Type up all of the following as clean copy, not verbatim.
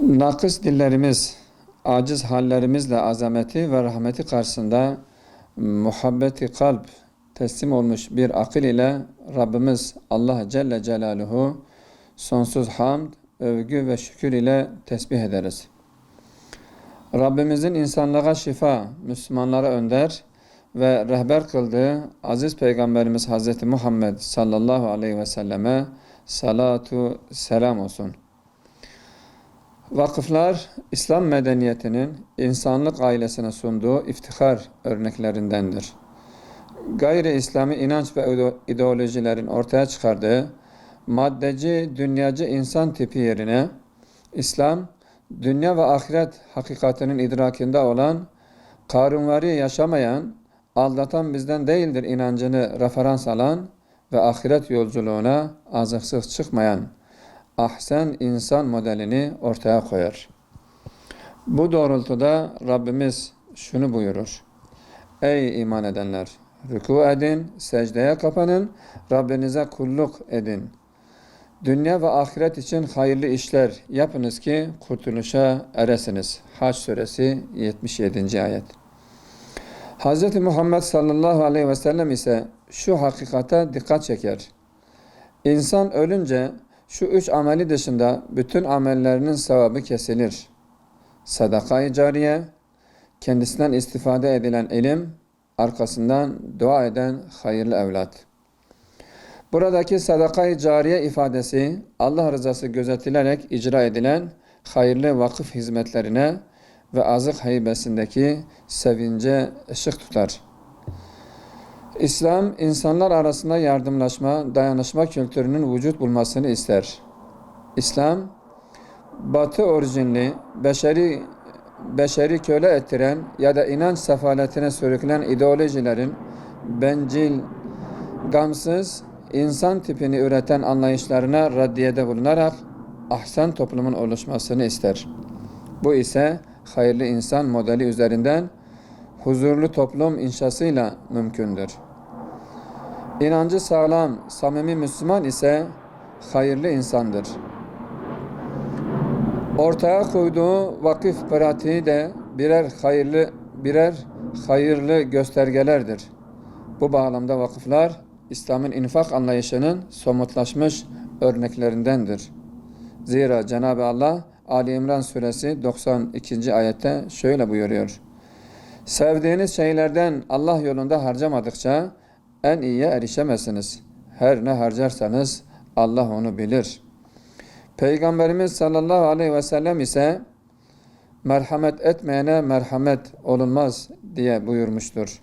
Nakıs dillerimiz, aciz hallerimizle azameti ve rahmeti karşısında muhabbeti kalp teslim olmuş bir akıl ile Rabbimiz Allah Celle Celaluhu sonsuz hamd, övgü ve şükür ile tesbih ederiz. Rabbimizin insanlığa şifa, Müslümanlara önder ve rehber kıldığı aziz Peygamberimiz Hz. Muhammed sallallahu aleyhi ve selleme salatu selam olsun. Vakıflar, İslam medeniyetinin insanlık ailesine sunduğu iftihar örneklerindendir. Gayri İslami inanç ve ideolojilerin ortaya çıkardığı maddeci, dünyacı insan tipi yerine İslam, dünya ve ahiret hakikatinin idrakinde olan, karunvari yaşamayan, aldatan bizden değildir inancını referans alan ve ahiret yolculuğuna azıksız çıkmayan ahsen insan modelini ortaya koyar. Bu doğrultuda Rabbimiz şunu buyurur: Ey iman edenler! Rükû edin, secdeye kapanın, Rabbinize kulluk edin. Dünya ve ahiret için hayırlı işler yapınız ki kurtuluşa eresiniz. Hac suresi 77. ayet. Hz. Muhammed sallallahu aleyhi ve sellem ise şu hakikate dikkat çeker. İnsan ölünce şu üç ameli dışında bütün amellerinin sevabı kesilir. Sadaka-i cariye, kendisinden istifade edilen ilim, arkasından dua eden hayırlı evlat. Buradaki sadaka-i cariye ifadesi Allah rızası gözetilerek icra edilen hayırlı vakıf hizmetlerine ve azık haybesindeki sevince ışık tutar. İslam, insanlar arasında yardımlaşma, dayanışma kültürünün vücut bulmasını ister. İslam, Batı orijinli, beşeri köle ettiren ya da inanç sefaletine sürükleyen ideolojilerin bencil, gamsız, insan tipini üreten anlayışlarına raddiyede bulunarak ahsen toplumun oluşmasını ister. Bu ise hayırlı insan modeli üzerinden huzurlu toplum inşasıyla mümkündür. İnancı sağlam, samimi Müslüman ise hayırlı insandır. Ortaya koyduğu vakıf pratiği de birer hayırlı göstergelerdir. Bu bağlamda vakıflar İslam'ın infak anlayışının somutlaşmış örneklerindendir. Zira Cenab-ı Allah Ali İmran suresi 92. ayette şöyle buyuruyor: Sevdiğiniz şeylerden Allah yolunda harcamadıkça en iyiye erişemezsiniz. Her ne harcarsanız Allah onu bilir. Peygamberimiz sallallahu aleyhi ve sellem ise merhamet etmeyene merhamet olunmaz diye buyurmuştur.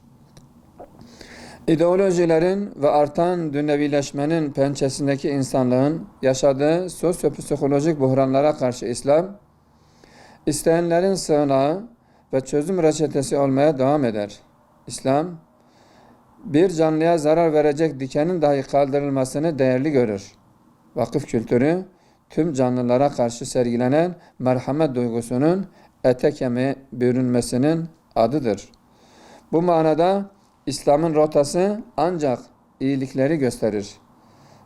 İdeolojilerin ve artan dünyevileşmenin pençesindeki insanlığın yaşadığı sosyopsikolojik buhranlara karşı İslam, isteyenlerin sığınağı ve çözüm reçetesi olmaya devam eder. İslam, bir canlıya zarar verecek dikenin dahi kaldırılmasını değerli görür. Vakıf kültürü, tüm canlılara karşı sergilenen merhamet duygusunun ete kemiğe bürünmesinin adıdır. Bu manada İslam'ın rotası ancak iyilikleri gösterir.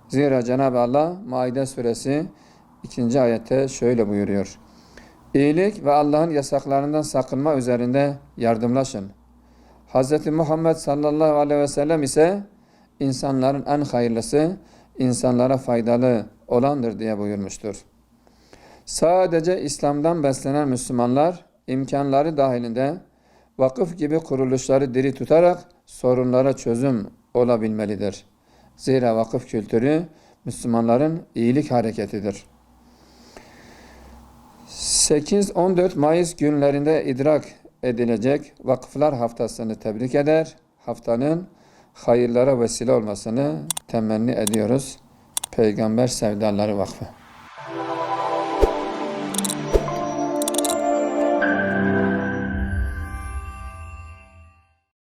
Zira Cenab-ı Allah Maide suresi 2. ayette şöyle buyuruyor: İyilik ve Allah'ın yasaklarından sakınma üzerinde yardımlaşın. Hz. Muhammed sallallahu aleyhi ve sellem ise insanların en hayırlısı, insanlara faydalı olandır diye buyurmuştur. Sadece İslam'dan beslenen Müslümanlar imkanları dahilinde vakıf gibi kuruluşları diri tutarak sorunlara çözüm olabilmelidir. Zira vakıf kültürü Müslümanların iyilik hareketidir. 8-14 Mayıs günlerinde idrak edilecek Vakıflar Haftası'nı tebrik eder. Haftanın hayırlara vesile olmasını temenni ediyoruz. Peygamber Sevdaları Vakfı.